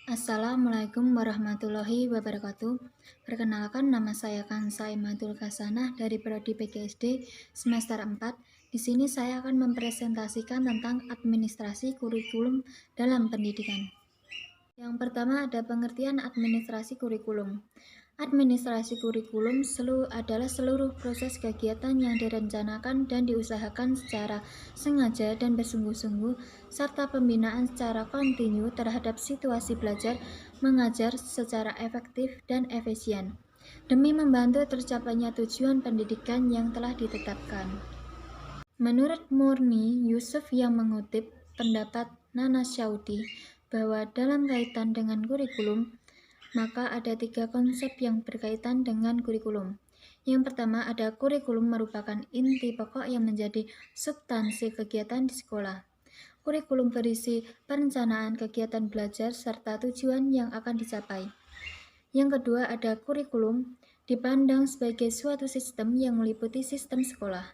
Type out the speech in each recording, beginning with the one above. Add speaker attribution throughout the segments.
Speaker 1: Assalamualaikum warahmatullahi wabarakatuh. Perkenalkan, nama saya Kansa Imadul Kasanah dari Prodi PGSD semester 4. Di sini saya akan mempresentasikan tentang administrasi kurikulum dalam pendidikan. Yang pertama ada pengertian administrasi kurikulum. Administrasi kurikulum adalah seluruh proses kegiatan yang direncanakan dan diusahakan secara sengaja dan bersungguh-sungguh, serta pembinaan secara kontinu terhadap situasi belajar mengajar secara efektif dan efisien, demi membantu tercapainya tujuan pendidikan yang telah ditetapkan. Menurut Murni Yusuf yang mengutip pendapat Nana Syaudi bahwa dalam kaitan dengan kurikulum, maka ada 3 konsep yang berkaitan dengan kurikulum. Yang pertama ada kurikulum merupakan inti pokok yang menjadi substansi kegiatan di sekolah. Kurikulum berisi perencanaan kegiatan belajar serta tujuan yang akan dicapai. Yang kedua ada kurikulum dipandang sebagai suatu sistem yang meliputi sistem sekolah,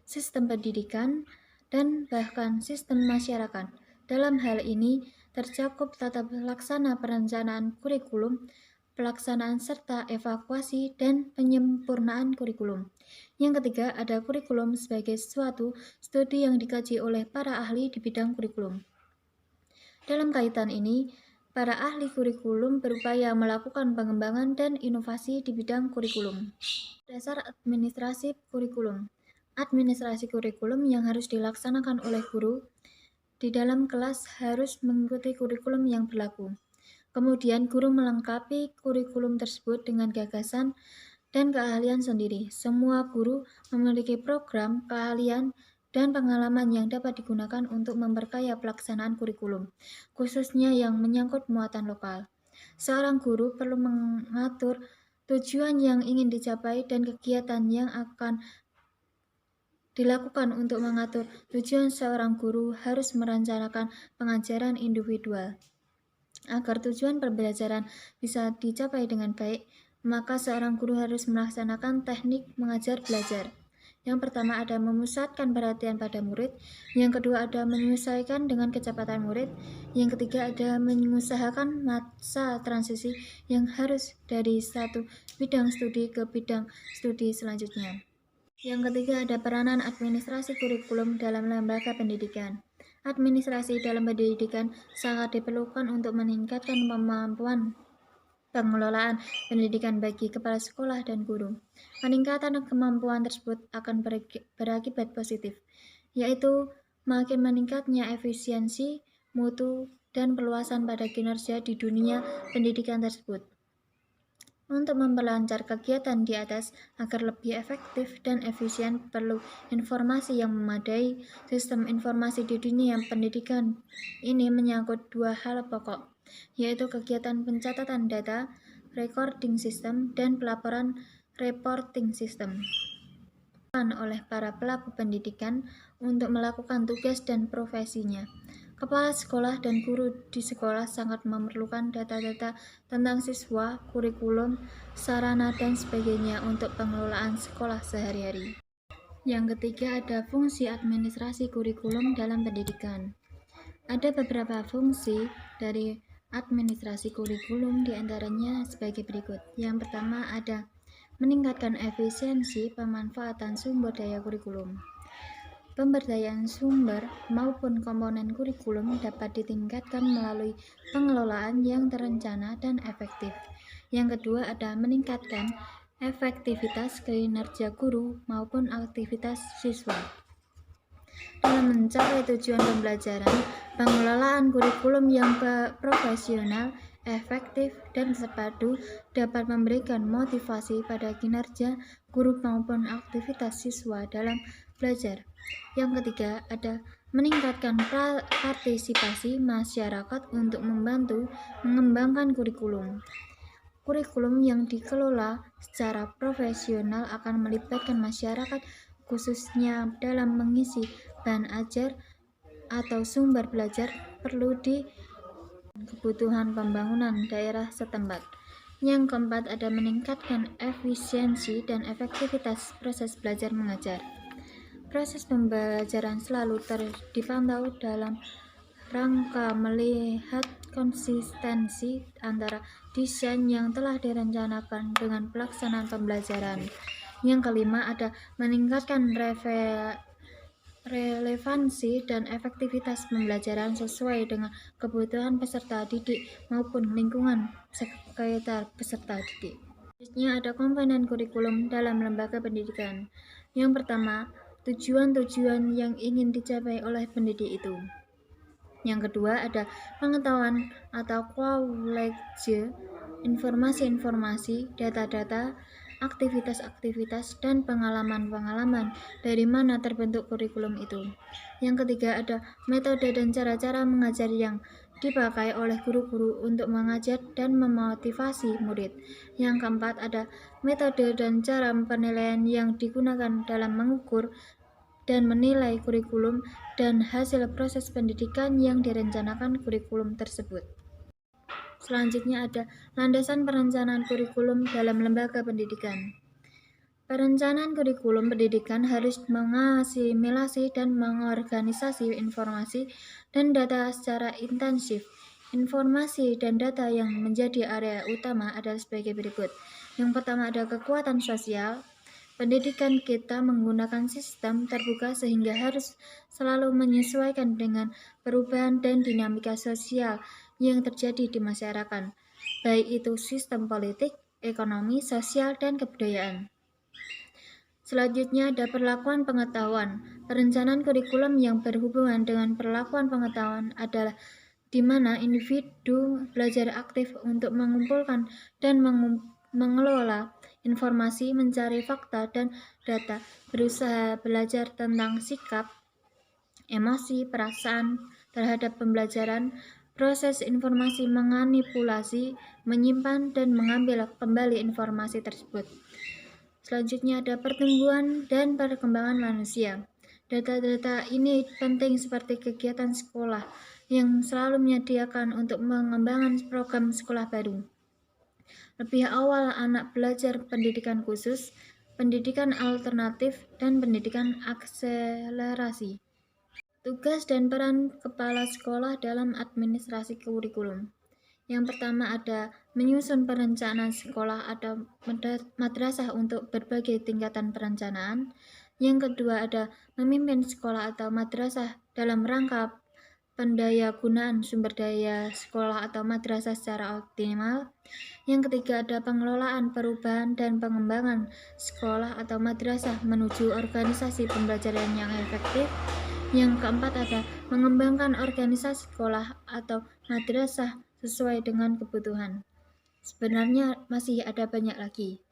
Speaker 1: sistem pendidikan, dan bahkan sistem masyarakat. Dalam hal ini tercakup tata laksana perencanaan kurikulum, pelaksanaan serta evakuasi dan penyempurnaan kurikulum. Yang ketiga ada kurikulum sebagai suatu studi yang dikaji oleh para ahli di bidang kurikulum. Dalam kaitan ini, para ahli kurikulum berupaya melakukan pengembangan dan inovasi di bidang kurikulum. Dasar administrasi kurikulum. Administrasi kurikulum yang harus dilaksanakan oleh guru di dalam kelas harus mengikuti kurikulum yang berlaku. Kemudian guru melengkapi kurikulum tersebut dengan gagasan dan keahlian sendiri. Semua guru memiliki program, keahlian, dan pengalaman yang dapat digunakan untuk memperkaya pelaksanaan kurikulum, khususnya yang menyangkut muatan lokal. Seorang guru perlu mengatur tujuan yang ingin dicapai dan kegiatan yang akan dilakukan. Untuk mengatur tujuan, seorang guru harus merencanakan pengajaran individual. Agar tujuan pembelajaran bisa dicapai dengan baik, maka seorang guru harus melaksanakan teknik mengajar belajar. Yang pertama ada memusatkan perhatian pada murid, yang kedua ada menyesuaikan dengan kecepatan murid, yang ketiga ada mengusahakan masa transisi yang harus dari satu bidang studi ke bidang studi selanjutnya. Yang ketiga ada peranan administrasi kurikulum dalam lembaga pendidikan. Administrasi dalam pendidikan sangat diperlukan untuk meningkatkan kemampuan pengelolaan pendidikan bagi kepala sekolah dan guru. Peningkatan kemampuan tersebut akan berakibat positif, yaitu makin meningkatnya efisiensi, mutu, dan perluasan pada kinerja di dunia pendidikan tersebut. Untuk memperlancar kegiatan di atas agar lebih efektif dan efisien, perlu informasi yang memadai. Sistem informasi di dunia pendidikan ini menyangkut 2 hal pokok, yaitu kegiatan pencatatan data, recording system, dan pelaporan, reporting system, oleh para pelaku pendidikan untuk melakukan tugas dan profesinya. Kepala sekolah dan guru di sekolah sangat memerlukan data-data tentang siswa, kurikulum, sarana, dan sebagainya untuk pengelolaan sekolah sehari-hari. Yang ketiga ada fungsi administrasi kurikulum dalam pendidikan. Ada beberapa fungsi dari administrasi kurikulum, diantaranya sebagai berikut. Yang pertama ada meningkatkan efisiensi pemanfaatan sumber daya kurikulum. Pemberdayaan sumber maupun komponen kurikulum dapat ditingkatkan melalui pengelolaan yang terencana dan efektif. Yang kedua ada meningkatkan efektivitas kinerja guru maupun aktivitas siswa. Dalam mencapai tujuan pembelajaran, pengelolaan kurikulum yang profesional, efektif, dan terpadu dapat memberikan motivasi pada kinerja guru maupun aktivitas siswa dalam belajar. Yang ketiga ada meningkatkan partisipasi masyarakat untuk membantu mengembangkan kurikulum. Kurikulum yang dikelola secara profesional akan melibatkan masyarakat, khususnya dalam mengisi bahan ajar atau sumber belajar perlu di kebutuhan pembangunan daerah setempat. Yang keempat ada meningkatkan efisiensi dan efektivitas proses belajar mengajar. Proses pembelajaran selalu dipantau dalam rangka melihat konsistensi antara desain yang telah direncanakan dengan pelaksanaan pembelajaran. Yang kelima, ada meningkatkan relevansi dan efektivitas pembelajaran sesuai dengan kebutuhan peserta didik maupun lingkungan sekitar peserta didik. Selanjutnya ada komponen kurikulum dalam lembaga pendidikan. Yang pertama, tujuan-tujuan yang ingin dicapai oleh pendidik itu. Yang kedua ada pengetahuan atau knowledge, informasi-informasi, data-data, aktivitas-aktivitas, dan pengalaman-pengalaman dari mana terbentuk kurikulum itu. Yang ketiga ada metode dan cara-cara mengajar yang dipakai oleh guru-guru untuk mengajar dan memotivasi murid. Yang keempat ada metode dan cara penilaian yang digunakan dalam mengukur dan menilai kurikulum dan hasil proses pendidikan yang direncanakan kurikulum tersebut. Selanjutnya ada landasan perencanaan kurikulum dalam lembaga pendidikan. Perencanaan kurikulum pendidikan harus mengasimilasi dan mengorganisasi informasi dan data secara intensif. Informasi dan data yang menjadi area utama adalah sebagai berikut. Yang pertama ada kekuatan sosial. Pendidikan kita menggunakan sistem terbuka sehingga harus selalu menyesuaikan dengan perubahan dan dinamika sosial yang terjadi di masyarakat, baik itu sistem politik, ekonomi, sosial, dan kebudayaan. Selanjutnya ada perlakuan pengetahuan. Perencanaan kurikulum yang berhubungan dengan perlakuan pengetahuan adalah di mana individu belajar aktif untuk mengumpulkan dan mengelola informasi, mencari fakta dan data, berusaha belajar tentang sikap, emosi, perasaan terhadap pembelajaran, proses informasi, memanipulasi, menyimpan, dan mengambil kembali informasi tersebut. Selanjutnya ada pertumbuhan dan perkembangan manusia. Data-data ini penting seperti kegiatan sekolah yang selalu menyediakan untuk mengembangkan program sekolah baru. Lebih awal anak belajar pendidikan khusus, pendidikan alternatif, dan pendidikan akselerasi. Tugas dan peran kepala sekolah dalam administrasi kurikulum. Yang pertama ada menyusun perencanaan sekolah atau madrasah untuk berbagai tingkatan perencanaan. Yang kedua ada memimpin sekolah atau madrasah dalam rangka pendayagunaan sumber daya sekolah atau madrasah secara optimal. Yang ketiga ada pengelolaan perubahan dan pengembangan sekolah atau madrasah menuju organisasi pembelajaran yang efektif. Yang keempat ada mengembangkan organisasi sekolah atau madrasah sesuai dengan kebutuhan. Sebenarnya masih ada banyak lagi.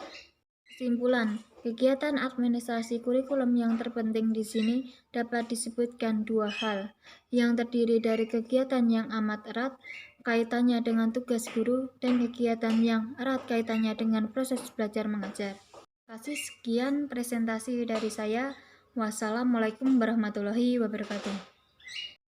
Speaker 1: Kesimpulan, kegiatan administrasi kurikulum yang terpenting di sini dapat disebutkan dua hal, yang terdiri dari kegiatan yang amat erat kaitannya dengan tugas guru dan kegiatan yang erat kaitannya dengan proses belajar mengajar. Terima kasih, sekian presentasi dari saya. Wassalamualaikum warahmatullahi wabarakatuh.